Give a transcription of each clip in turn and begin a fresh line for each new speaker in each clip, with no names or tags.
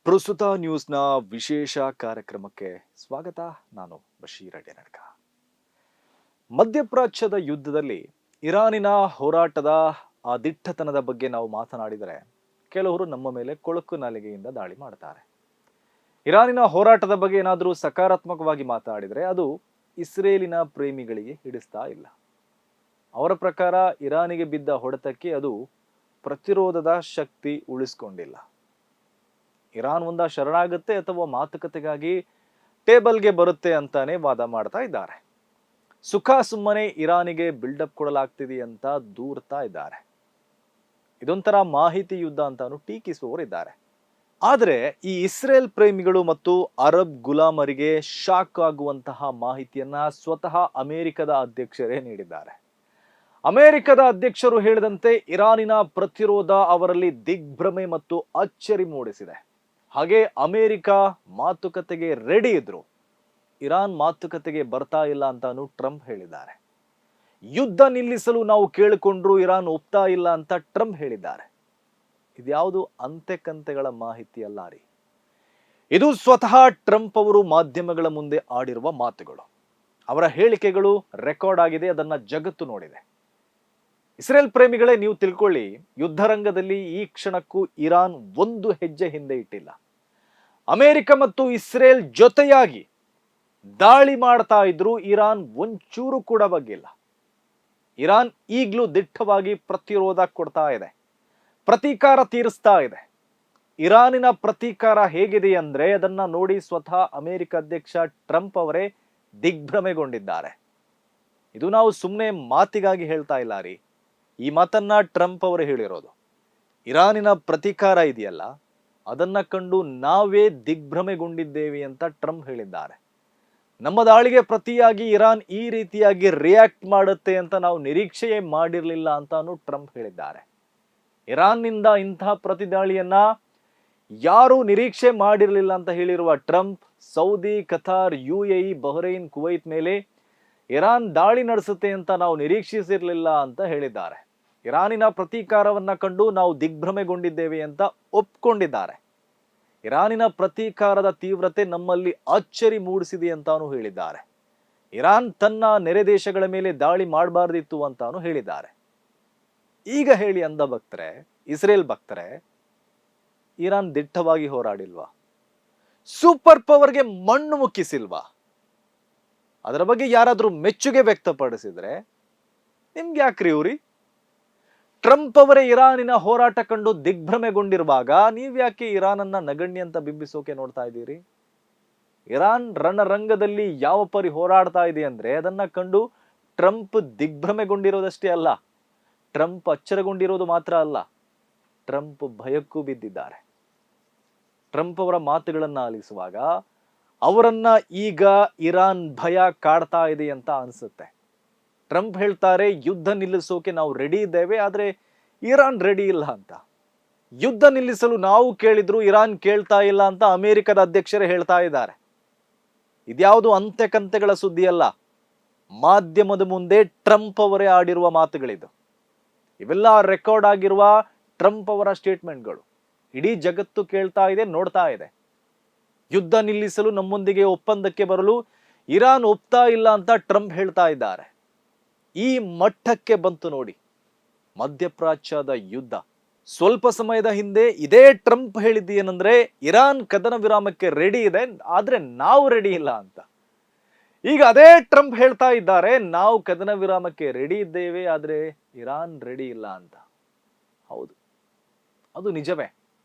ಪ್ರಸ್ತುತ ನ್ಯೂಸ್ನ ವಿಶೇಷ ಕಾರ್ಯಕ್ರಮಕ್ಕೆ ಸ್ವಾಗತ. ನಾನು ಬಶೀರ್ ಅಡ್ಯನಡ್ಕ. ಮಧ್ಯಪ್ರಾಚ್ಯದ ಯುದ್ಧದಲ್ಲಿ ಇರಾನಿನ ಹೋರಾಟದ ಆ ದಿಟ್ಟತನದ ಬಗ್ಗೆ ನಾವು ಮಾತನಾಡಿದರೆ ಕೆಲವರು ನಮ್ಮ ಮೇಲೆ ಕೊಳಕು ನಾಲಿಗೆಯಿಂದ ದಾಳಿ ಮಾಡ್ತಾರೆ. ಇರಾನಿನ ಹೋರಾಟದ ಬಗ್ಗೆ ಏನಾದರೂ ಸಕಾರಾತ್ಮಕವಾಗಿ ಮಾತಾಡಿದರೆ ಅದು ಇಸ್ರೇಲಿನ ಪ್ರೇಮಿಗಳಿಗೆ ಹಿಡಿಸ್ತಾ ಇಲ್ಲ. ಅವರ ಪ್ರಕಾರ ಇರಾನಿಗೆ ಬಿದ್ದ ಹೊಡೆತಕ್ಕೆ ಅದು ಪ್ರತಿರೋಧದ ಶಕ್ತಿ ಉಳಿಸ್ಕೊಂಡಿಲ್ಲ. ಇರಾನ್ ಒಂದ ಶರಣಾಗುತ್ತೆ ಅಥವಾ ಮಾತುಕತೆಗಾಗಿ ಟೇಬಲ್ಗೆ ಬರುತ್ತೆ ಅಂತಾನೆ ವಾದ ಮಾಡ್ತಾ ಇದ್ದಾರೆ. ಸುಖ ಸುಮ್ಮನೆ ಇರಾನಿಗೆ ಬಿಲ್ಡಪ್ ಕೊಡಲಾಗ್ತಿದೆ ಅಂತ ದೂರ್ತಾ ಇದ್ದಾರೆ. ಇದೊಂಥರ ಮಾಹಿತಿ ಯುದ್ಧ ಅಂತಾನು ಟೀಕಿಸುವವರಿದ್ದಾರೆ. ಆದರೆ ಈ ಇಸ್ರೇಲ್ ಪ್ರೇಮಿಗಳು ಮತ್ತು ಅರಬ್ ಗುಲಾಮರಿಗೆ ಶಾಕ್ ಆಗುವಂತಹ ಮಾಹಿತಿಯನ್ನ ಸ್ವತಃ ಅಮೆರಿಕದ ಅಧ್ಯಕ್ಷರೇ ನೀಡಿದ್ದಾರೆ. ಅಮೆರಿಕದ ಅಧ್ಯಕ್ಷರು ಹೇಳಿದಂತೆ ಇರಾನಿನ ಪ್ರತಿರೋಧ ಅವರಲ್ಲಿ ದಿಗ್ಭ್ರಮೆ ಮತ್ತು ಅಚ್ಚರಿ ಮೂಡಿಸಿದೆ. ಹಾಗೆ ಅಮೆರಿಕ ಮಾತುಕತೆಗೆ ರೆಡಿ ಇದ್ರು, ಇರಾನ್ ಮಾತುಕತೆಗೆ ಬರ್ತಾ ಇಲ್ಲ ಅಂತಾನು ಟ್ರಂಪ್ ಹೇಳಿದ್ದಾರೆ. ಯುದ್ಧ ನಿಲ್ಲಿಸಲು ನಾವು ಕೇಳಿಕೊಂಡ್ರು ಇರಾನ್ ಒಪ್ತಾ ಇಲ್ಲ ಅಂತ ಟ್ರಂಪ್ ಹೇಳಿದ್ದಾರೆ. ಇದ್ಯಾವುದು ಅಂತೆಕಂತೆಗಳ ಮಾಹಿತಿ ಅಲ್ಲ ರೀ. ಇದು ಸ್ವತಃ ಟ್ರಂಪ್ ಅವರು ಮಾಧ್ಯಮಗಳ ಮುಂದೆ ಆಡಿರುವ ಮಾತುಗಳು. ಅವರ ಹೇಳಿಕೆಗಳು ರೆಕಾರ್ಡ್ ಆಗಿದೆ, ಅದನ್ನ ಜಗತ್ತು ನೋಡಿದೆ. ಇಸ್ರೇಲ್ ಪ್ರೇಮಿಗಳೇ, ನೀವು ತಿಳ್ಕೊಳ್ಳಿ, ಯುದ್ಧರಂಗದಲ್ಲಿ ಈ ಕ್ಷಣಕ್ಕೂ ಇರಾನ್ ಒಂದು ಹೆಜ್ಜೆ ಹಿಂದೆ ಇಟ್ಟಿಲ್ಲ. ಅಮೆರಿಕ ಮತ್ತು ಇಸ್ರೇಲ್ ಜೊತೆಯಾಗಿ ದಾಳಿ ಮಾಡ್ತಾ ಇದ್ರು, ಇರಾನ್ ಒಂಚೂರು ಕೂಡ ಬಗ್ಗಿಲ್ಲ. ಇರಾನ್ ಈಗಲೂ ದಿಟ್ಟವಾಗಿ ಪ್ರತಿರೋಧ ಕೊಡ್ತಾ ಇದೆ, ಪ್ರತೀಕಾರ ತೀರಿಸ್ತಾ ಇದೆ. ಇರಾನಿನ ಪ್ರತೀಕಾರ ಹೇಗಿದೆ ಅಂದ್ರೆ ಅದನ್ನ ನೋಡಿ ಸ್ವತಃ ಅಮೆರಿಕ ಅಧ್ಯಕ್ಷ ಟ್ರಂಪ್ ಅವರೇ ದಿಗ್ಭ್ರಮೆಗೊಂಡಿದ್ದಾರೆ. ಇದು ನಾವು ಸುಮ್ಮನೆ ಮಾತಿಗಾಗಿ ಹೇಳ್ತಾ ಇಲ್ಲ ರೀ. ಈ ಮಾತನ್ನ ಟ್ರಂಪ್ ಅವರು ಹೇಳಿರೋದು. ಇರಾನಿನ ಪ್ರತೀಕಾರ ಇದೆಯಲ್ಲ, ಅದನ್ನ ಕಂಡು ನಾವೇ ದಿಗ್ಭ್ರಮೆಗೊಂಡಿದ್ದೇವೆ ಅಂತ ಟ್ರಂಪ್ ಹೇಳಿದ್ದಾರೆ. ನಮ್ಮ ದಾಳಿಗೆ ಪ್ರತಿಯಾಗಿ ಇರಾನ್ ಈ ರೀತಿಯಾಗಿ ರಿಯಾಕ್ಟ್ ಮಾಡುತ್ತೆ ಅಂತ ನಾವು ನಿರೀಕ್ಷೆಯೇ ಮಾಡಿರಲಿಲ್ಲ ಅಂತಾನು ಟ್ರಂಪ್ ಹೇಳಿದ್ದಾರೆ. ಇರಾನ್ನಿಂದ ಇಂತಹ ಪ್ರತಿದಾಳಿಯನ್ನ ಯಾರು ನಿರೀಕ್ಷೆ ಮಾಡಿರಲಿಲ್ಲ ಅಂತ ಹೇಳಿರುವ Trump, Saudi, Qatar, UAE, Bahrain, Kuwait ಮೇಲೆ ಇರಾನ್ ದಾಳಿ ನಡೆಸುತ್ತೆ ಅಂತ ನಾವು ನಿರೀಕ್ಷಿಸಿರಲಿಲ್ಲ ಅಂತ ಹೇಳಿದ್ದಾರೆ. ಇರಾನಿನ ಪ್ರತೀಕಾರವನ್ನ ಕಂಡು ನಾವು ದಿಗ್ಭ್ರಮೆಗೊಂಡಿದ್ದೇವೆ ಅಂತ ಒಪ್ಕೊಂಡಿದ್ದಾರೆ. ಇರಾನಿನ ಪ್ರತೀಕಾರದ ತೀವ್ರತೆ ನಮ್ಮಲ್ಲಿ ಅಚ್ಚರಿ ಮೂಡಿಸಿದೆ ಅಂತಾನು ಹೇಳಿದ್ದಾರೆ. ಇರಾನ್ ತನ್ನ ನೆರೆ ದೇಶಗಳ ಮೇಲೆ ದಾಳಿ ಮಾಡಬಾರ್ದಿತ್ತು ಅಂತಾನು ಹೇಳಿದ್ದಾರೆ. ಈಗ ಹೇಳಿ ಅಂದ ಭಕ್ತರೆ, ಇಸ್ರೇಲ್ ಭಕ್ತರೆ, ಇರಾನ್ ದಿಟ್ಟವಾಗಿ ಹೋರಾಡಿಲ್ವಾ? ಸೂಪರ್ ಪವರ್ಗೆ ಮಣ್ಣು ಮುಕ್ಕಿಸಿಲ್ವಾ? ಅದರ ಬಗ್ಗೆ ಯಾರಾದ್ರೂ ಮೆಚ್ಚುಗೆ ವ್ಯಕ್ತಪಡಿಸಿದ್ರೆ ನಿಮ್ಗೆ ಯಾಕ್ರಿ ಇವ್ರಿ? ಟ್ರಂಪ್ ಅವರೇ ಇರಾನಿನ ಹೋರಾಟ ಕಂಡು ದಿಗ್ಭ್ರಮೆಗೊಂಡಿರುವಾಗ ನೀವ್ಯಾಕೆ ಇರಾನನ್ನ ನಗಣ್ಯ ಅಂತ ಬಿಂಬಿಸೋಕೆ ನೋಡ್ತಾ ಇದ್ದೀರಿ? ಇರಾನ್ ರಣರಂಗದಲ್ಲಿ ಯಾವ ಪರಿ ಹೋರಾಡ್ತಾ ಇದೆ ಅಂದ್ರೆ ಅದನ್ನ ಕಂಡು ಟ್ರಂಪ್ ದಿಗ್ಭ್ರಮೆಗೊಂಡಿರೋದಷ್ಟೇ ಅಲ್ಲ, ಟ್ರಂಪ್ ಅಚ್ಚರಗೊಂಡಿರೋದು ಮಾತ್ರ ಅಲ್ಲ, ಟ್ರಂಪ್ ಭಯಕ್ಕೂ ಬಿದ್ದಿದ್ದಾರೆ. ಟ್ರಂಪ್ ಅವರ ಮಾತುಗಳನ್ನ ಆಲಿಸುವಾಗ ಅವರನ್ನ ಈಗ ಇರಾನ್ ಭಯ ಕಾಡ್ತಾ ಇದೆ ಅಂತ ಅನ್ಸುತ್ತೆ. ಟ್ರಂಪ್ ಹೇಳ್ತಾರೆ, ಯುದ್ಧ ನಿಲ್ಲಿಸೋಕೆ ನಾವು ರೆಡಿ ಇದ್ದೇವೆ, ಆದ್ರೆ ಇರಾನ್ ರೆಡಿ ಇಲ್ಲ ಅಂತ. ಯುದ್ಧ ನಿಲ್ಲಿಸಲು ನಾವು ಕೇಳಿದ್ರು ಇರಾನ್ ಕೇಳ್ತಾ ಇಲ್ಲ ಅಂತ ಅಮೆರಿಕದ ಅಧ್ಯಕ್ಷರೇ ಹೇಳ್ತಾ ಇದ್ದಾರೆ. ಇದ್ಯಾವುದು ಅಂತೆಕಂತೆಗಳ ಸುದ್ದಿ ಅಲ್ಲ, ಮಾಧ್ಯಮದ ಮುಂದೆ ಟ್ರಂಪ್ ಅವರೇ ಆಡಿರುವ ಮಾತುಗಳಿದು. ಇವೆಲ್ಲ ರೆಕಾರ್ಡ್ ಆಗಿರುವ ಟ್ರಂಪ್ ಅವರ ಸ್ಟೇಟ್ಮೆಂಟ್ಗಳು. ಇಡೀ ಜಗತ್ತು ಕೇಳ್ತಾ ಇದೆ, ನೋಡ್ತಾ ಇದೆ. ಯುದ್ಧ ನಿಲ್ಲಿಸಲು ನಮ್ಮೊಂದಿಗೆ ಒಪ್ಪಂದಕ್ಕೆ ಬರಲು ಇರಾನ್ ಒಪ್ತಾ ಇಲ್ಲ ಅಂತ ಟ್ರಂಪ್ ಹೇಳ್ತಾ ಇದ್ದಾರೆ. ಈ ಮಟ್ಟಕ್ಕೆ ಬಂತು ನೋಡಿ ಮಧ್ಯಪ್ರಾಚ್ಯದ ಯುದ್ಧ. ಸ್ವಲ್ಪ ಸಮಯದ ಹಿಂದೆ ಇದೇ ಟ್ರಂಪ್ ಹೇಳಿದ್ದು ಏನಂದ್ರೆ ಇರಾನ್ ಕದನ ವಿರಾಮಕ್ಕೆ ರೆಡಿ ಇದೆ, ಆದ್ರೆ ನಾವು ರೆಡಿ ಇಲ್ಲ ಅಂತ. ಈಗ ಅದೇ ಟ್ರಂಪ್ ಹೇಳ್ತಾ ಇದ್ದಾರೆ, ನಾವು ಕದನ ವಿರಾಮಕ್ಕೆ ರೆಡಿ ಇದ್ದೇವೆ, ಆದ್ರೆ ಇರಾನ್ ರೆಡಿ ಇಲ್ಲ ಅಂತ. ಹೌದು, ಅದು ನಿಜವೇ.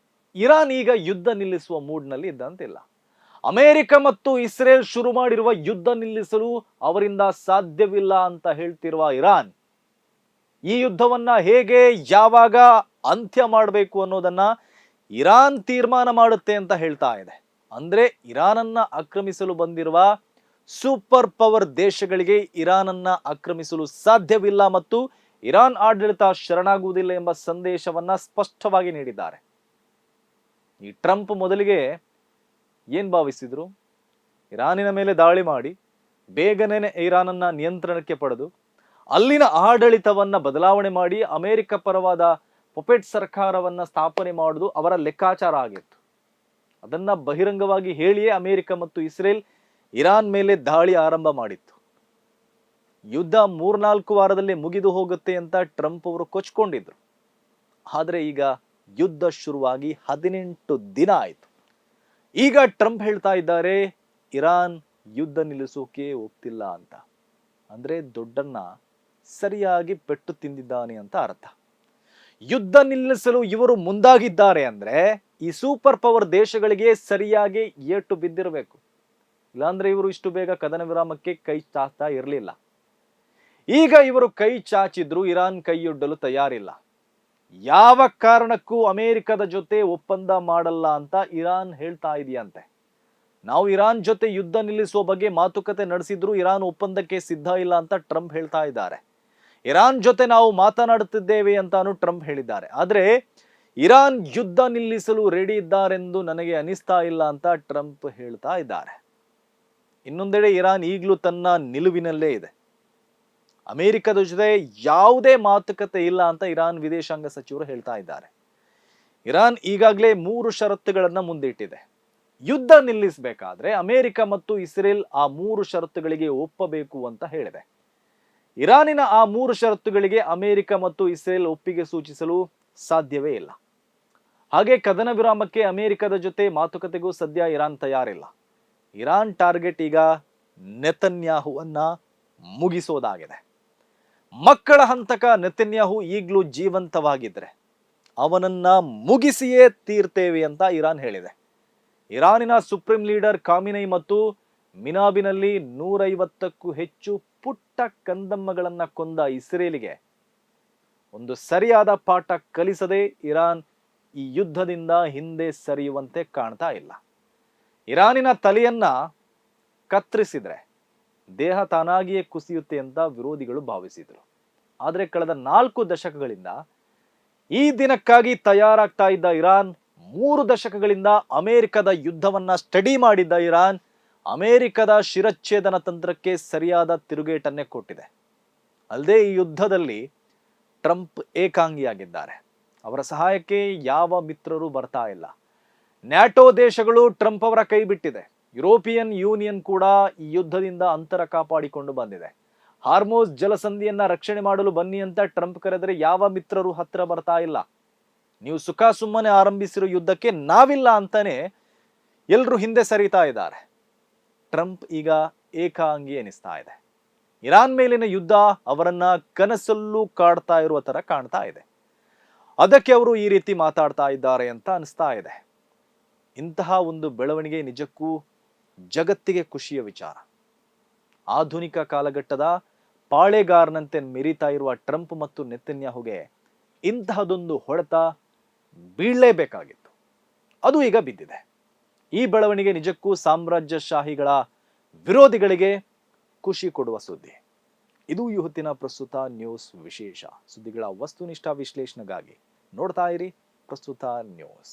ಇರಾನ್ ಈಗ ಯುದ್ಧ ನಿಲ್ಲಿಸುವ ಮೂಡ್ನಲ್ಲಿ ಇದ್ದಂತಿಲ್ಲ. ಅಮೆರಿಕ ಮತ್ತು ಇಸ್ರೇಲ್ ಶುರು ಮಾಡಿರುವ ಯುದ್ಧ ನಿಲ್ಲಿಸಲು ಅವರಿಂದ ಸಾಧ್ಯವಿಲ್ಲ ಅಂತ ಹೇಳ್ತಿರುವ ಇರಾನ್ ಈ ಯುದ್ಧವನ್ನ ಹೇಗೆ, ಯಾವಾಗ ಅಂತ್ಯ ಮಾಡಬೇಕು ಅನ್ನೋದನ್ನ ಇರಾನ್ ತೀರ್ಮಾನ ಮಾಡುತ್ತೆ ಅಂತ ಹೇಳ್ತಾ ಇದೆ. ಅಂದ್ರೆ ಇರಾನನ್ನ ಆಕ್ರಮಿಸಲು ಬಂದಿರುವ ಸೂಪರ್ ಪವರ್ ದೇಶಗಳಿಗೆ ಇರಾನನ್ನ ಆಕ್ರಮಿಸಲು ಸಾಧ್ಯವಿಲ್ಲ ಮತ್ತು ಇರಾನ್ ಆಡಳಿತ ಶರಣಾಗುವುದಿಲ್ಲ ಎಂಬ ಸಂದೇಶವನ್ನ ಸ್ಪಷ್ಟವಾಗಿ ನೀಡಿದ್ದಾರೆ. ಈ ಟ್ರಂಪ್ ಮೊದಲಿಗೆ ಏನ್ ಭಾವಿಸಿದ್ರು? ಇರಾನಿನ ಮೇಲೆ ದಾಳಿ ಮಾಡಿ ಬೇಗನೆ ಇರಾನನ್ನ ನಿಯಂತ್ರಣಕ್ಕೆ ಪಡೆದು ಅಲ್ಲಿನ ಆಡಳಿತವನ್ನ ಬದಲಾವಣೆ ಮಾಡಿ ಅಮೆರಿಕ ಪರವಾದ ಪೊಪೆಟ್ ಸರ್ಕಾರವನ್ನ ಸ್ಥಾಪನೆ ಮಾಡುವುದು ಅವರ ಲೆಕ್ಕಾಚಾರ ಆಗಿತ್ತು. ಅದನ್ನ ಬಹಿರಂಗವಾಗಿ ಹೇಳಿಯೇ ಅಮೆರಿಕ ಮತ್ತು ಇಸ್ರೇಲ್ ಇರಾನ್ ಮೇಲೆ ದಾಳಿ ಆರಂಭ ಮಾಡಿತ್ತು. ಯುದ್ಧ 3-4 ವಾರದಲ್ಲಿ ಮುಗಿದು ಹೋಗುತ್ತೆ ಅಂತ ಟ್ರಂಪ್ ಅವರು ಕೊಚ್ಕೊಂಡಿದ್ರು. ಆದ್ರೆ ಈಗ ಯುದ್ಧ ಶುರುವಾಗಿ 18 ದಿನ ಆಯ್ತು. ಈಗ ಟ್ರಂಪ್ ಹೇಳ್ತಾ ಇದ್ದಾರೆ ಇರಾನ್ ಯುದ್ಧ ನಿಲ್ಲಿಸೋಕೆ ಹೋಗ್ತಿಲ್ಲ ಅಂತ. ಅಂದ್ರೆ ದೊಡ್ಡನ್ನ ಸರಿಯಾಗಿ ಪೆಟ್ಟು ತಿಂದಿದ್ದಾನೆ ಅಂತ ಅರ್ಥ. ಯುದ್ಧ ನಿಲ್ಲಿಸಲು ಇವರು ಮುಂದಾಗಿದ್ದಾರೆ ಅಂದ್ರೆ ಈ ಸೂಪರ್ ಪವರ್ ದೇಶಗಳಿಗೆ ಸರಿಯಾಗಿ ಏಟು ಬಿದ್ದಿರಬೇಕು. ಇಲ್ಲಾಂದ್ರೆ ಇವರು ಇಷ್ಟು ಬೇಗ ಕದನ ವಿರಾಮಕ್ಕೆ ಕೈ ಚಾಚ್ತಾ ಇರಲಿಲ್ಲ. ಈಗ ಇವರು ಕೈ ಚಾಚಿದ್ರು ಇರಾನ್ ಕೈಯೊಡ್ಡಲು ತಯಾರಿಲ್ಲ. ಯಾವ ಕಾರಣಕ್ಕೂ ಅಮೆರಿಕದ ಜೊತೆ ಒಪ್ಪಂದ ಮಾಡಲ್ಲ ಅಂತ ಇರಾನ್ ಹೇಳ್ತಾ ಇದೆಯಂತೆ. ನಾವು ಇರಾನ್ ಜೊತೆ ಯುದ್ಧ ನಿಲ್ಲಿಸುವ ಬಗ್ಗೆ ಮಾತುಕತೆ ನಡೆಸಿದ್ರು ಇರಾನ್ ಒಪ್ಪಂದಕ್ಕೆ ಸಿದ್ಧ ಇಲ್ಲ ಅಂತ ಟ್ರಂಪ್ ಹೇಳ್ತಾ ಇದ್ದಾರೆ. ಇರಾನ್ ಜೊತೆ ನಾವು ಮಾತನಾಡುತ್ತಿದ್ದೇವೆ ಅಂತಾನು ಟ್ರಂಪ್ ಹೇಳಿದ್ದಾರೆ. ಆದ್ರೆ ಇರಾನ್ ಯುದ್ಧ ನಿಲ್ಲಿಸಲು ರೆಡಿ ಇದ್ದಾರೆಂದು ನನಗೆ ಅನಿಸ್ತಾ ಇಲ್ಲ ಅಂತ ಟ್ರಂಪ್ ಹೇಳ್ತಾ ಇದ್ದಾರೆ. ಇನ್ನೊಂದೆಡೆ ಇರಾನ್ ಈಗಲೂ ತನ್ನ ನಿಲುವಿನಲ್ಲೇ ಇದೆ. ಅಮೆರಿಕದ ಜೊತೆ ಯಾವುದೇ ಮಾತುಕತೆ ಇಲ್ಲ ಅಂತ ಇರಾನ್ ವಿದೇಶಾಂಗ ಸಚಿವರು ಹೇಳ್ತಾ ಇದ್ದಾರೆ. ಇರಾನ್ ಈಗಾಗಲೇ 3 ಷರತ್ತುಗಳನ್ನ ಮುಂದಿಟ್ಟಿದೆ. ಯುದ್ಧ ನಿಲ್ಲಿಸಬೇಕಾದ್ರೆ ಅಮೆರಿಕ ಮತ್ತು ಇಸ್ರೇಲ್ ಆ 3 ಷರತ್ತುಗಳಿಗೆ ಒಪ್ಪಬೇಕು ಅಂತ ಹೇಳಿದೆ. ಇರಾನಿನ ಆ 3 ಷರತ್ತುಗಳಿಗೆ ಅಮೆರಿಕ ಮತ್ತು ಇಸ್ರೇಲ್ ಒಪ್ಪಿಗೆ ಸೂಚಿಸಲು ಸಾಧ್ಯವೇ ಇಲ್ಲ. ಹಾಗೆ ಕದನ ವಿರಾಮಕ್ಕೆ ಅಮೆರಿಕದ ಜೊತೆ ಮಾತುಕತೆಗೂ ಸದ್ಯ ಇರಾನ್ ತಯಾರಿಲ್ಲ. ಇರಾನ್ ಟಾರ್ಗೆಟ್ ಈಗ ನೆತನ್ಯಾಹುವನ್ನ ಮುಗಿಸೋದಾಗಿದೆ. ಮಕ್ಕಳ ಹಂತಕ ನೆತನ್ಯಾಹು ಈಗಲೂ ಜೀವಂತವಾಗಿದ್ರೆ ಅವನನ್ನ ಮುಗಿಸಿಯೇ ತೀರ್ತೇವೆ ಅಂತ ಇರಾನ್ ಹೇಳಿದೆ. ಇರಾನಿನ ಸುಪ್ರೀಂ ಲೀಡರ್ ಖಾಮಿನೈ ಮತ್ತು ಮಿನಾಬಿನಲ್ಲಿ 150ಕ್ಕೂ ಹೆಚ್ಚು ಪುಟ್ಟ ಕಂದಮ್ಮಗಳನ್ನ ಕೊಂದ ಇಸ್ರೇಲಿಗೆ ಒಂದು ಸರಿಯಾದ ಪಾಠ ಕಲಿಸದೆ ಇರಾನ್ ಈ ಯುದ್ಧದಿಂದ ಹಿಂದೆ ಸರಿಯುವಂತೆ ಕಾಣ್ತಾ ಇಲ್ಲ. ಇರಾನಿನ ತಲೆಯನ್ನ ಕತ್ತರಿಸಿದ್ರೆ ದೇಹ ತಾನಾಗಿಯೇ ಕುಸಿಯುತ್ತೆ ಅಂತ ವಿರೋಧಿಗಳು ಭಾವಿಸಿದ್ರು. ಆದರೆ ಕಳೆದ 4 ದಶಕಗಳಿಂದ ಈ ದಿನಕ್ಕಾಗಿ ತಯಾರಾಗ್ತಾ ಇದ್ದ ಇರಾನ್, 3 ದಶಕಗಳಿಂದ ಅಮೆರಿಕದ ಯುದ್ಧವನ್ನ ಸ್ಟಡಿ ಮಾಡಿದ್ದ ಇರಾನ್, ಅಮೆರಿಕದ ಶಿರಚ್ಛೇದನ ತಂತ್ರಕ್ಕೆ ಸರಿಯಾದ ತಿರುಗೇಟನ್ನೇ ಕೊಟ್ಟಿದೆ. ಅಲ್ಲದೆ ಈ ಯುದ್ಧದಲ್ಲಿ ಟ್ರಂಪ್ ಏಕಾಂಗಿಯಾಗಿದ್ದಾರೆ. ಅವರ ಸಹಾಯಕ್ಕೆ ಯಾವ ಮಿತ್ರರು ಬರ್ತಾ ಇಲ್ಲ. ನ್ಯಾಟೋ ದೇಶಗಳು ಟ್ರಂಪ್ ಅವರ ಕೈ ಬಿಟ್ಟಿದೆ. ಯುರೋಪಿಯನ್ ಯೂನಿಯನ್ ಕೂಡ ಈ ಯುದ್ಧದಿಂದ ಅಂತರ ಕಾಪಾಡಿಕೊಂಡು ಬಂದಿದೆ. ಹಾರ್ಮೋಸ್ ಜಲಸಂಧಿಯನ್ನ ರಕ್ಷಣೆ ಮಾಡಲು ಬನ್ನಿ ಅಂತ ಟ್ರಂಪ್ ಕರೆದರೆ ಯಾವ ಮಿತ್ರರು ಹತ್ರ ಬರ್ತಾ ಇಲ್ಲ. ನೀವು ಸುಖ ಸುಮ್ಮನೆ ಆರಂಭಿಸಿರೋ ಯುದ್ಧಕ್ಕೆ ನಾವಿಲ್ಲ ಅಂತಾನೆ ಎಲ್ಲರೂ ಹಿಂದೆ ಸರಿತಾ ಇದ್ದಾರೆ. ಟ್ರಂಪ್ ಈಗ ಏಕಾಂಗಿ ಎನಿಸ್ತಾ ಇದೆ. ಇರಾನ್ ಮೇಲಿನ ಯುದ್ಧ ಅವರನ್ನ ಕನಸಲ್ಲೂ ಕಾಡ್ತಾ ಇರುವ ತರ ಕಾಣ್ತಾ ಇದೆ. ಅದಕ್ಕೆ ಅವರು ಈ ರೀತಿ ಮಾತಾಡ್ತಾ ಇದ್ದಾರೆ ಅಂತ ಅನಿಸ್ತಾ ಇದೆ. ಇಂತಹ ಒಂದು ಬೆಳವಣಿಗೆ ನಿಜಕ್ಕೂ ಜಗತ್ತಿಗೆ ಖುಷಿಯ ವಿಚಾರ. ಆಧುನಿಕ ಕಾಲಘಟ್ಟದ ಪಾಳೆಗಾರನಂತೆ ಮೆರೀತಾ ಇರುವ ಟ್ರಂಪ್ ಮತ್ತು ನೆತನ್ಯಾಹುಗೆ ಇಂತಹದೊಂದು ಹೊಡೆತ ಬೀಳಲೇಬೇಕಾಗಿತ್ತು. ಅದು ಈಗ ಬಿದ್ದಿದೆ. ಈ ಬೆಳವಣಿಗೆ ನಿಜಕ್ಕೂ ಸಾಮ್ರಾಜ್ಯಶಾಹಿಗಳ ವಿರೋಧಿಗಳಿಗೆ ಖುಷಿ ಕೊಡುವ ಸುದ್ದಿ. ಇದು ಈ ಹೊತ್ತಿನ ಪ್ರಸ್ತುತ ನ್ಯೂಸ್ ವಿಶೇಷ. ಸುದ್ದಿಗಳ ವಸ್ತುನಿಷ್ಠ ವಿಶ್ಲೇಷಣೆಗಾಗಿ ನೋಡ್ತಾ ಇರಿ ಪ್ರಸ್ತುತ ನ್ಯೂಸ್.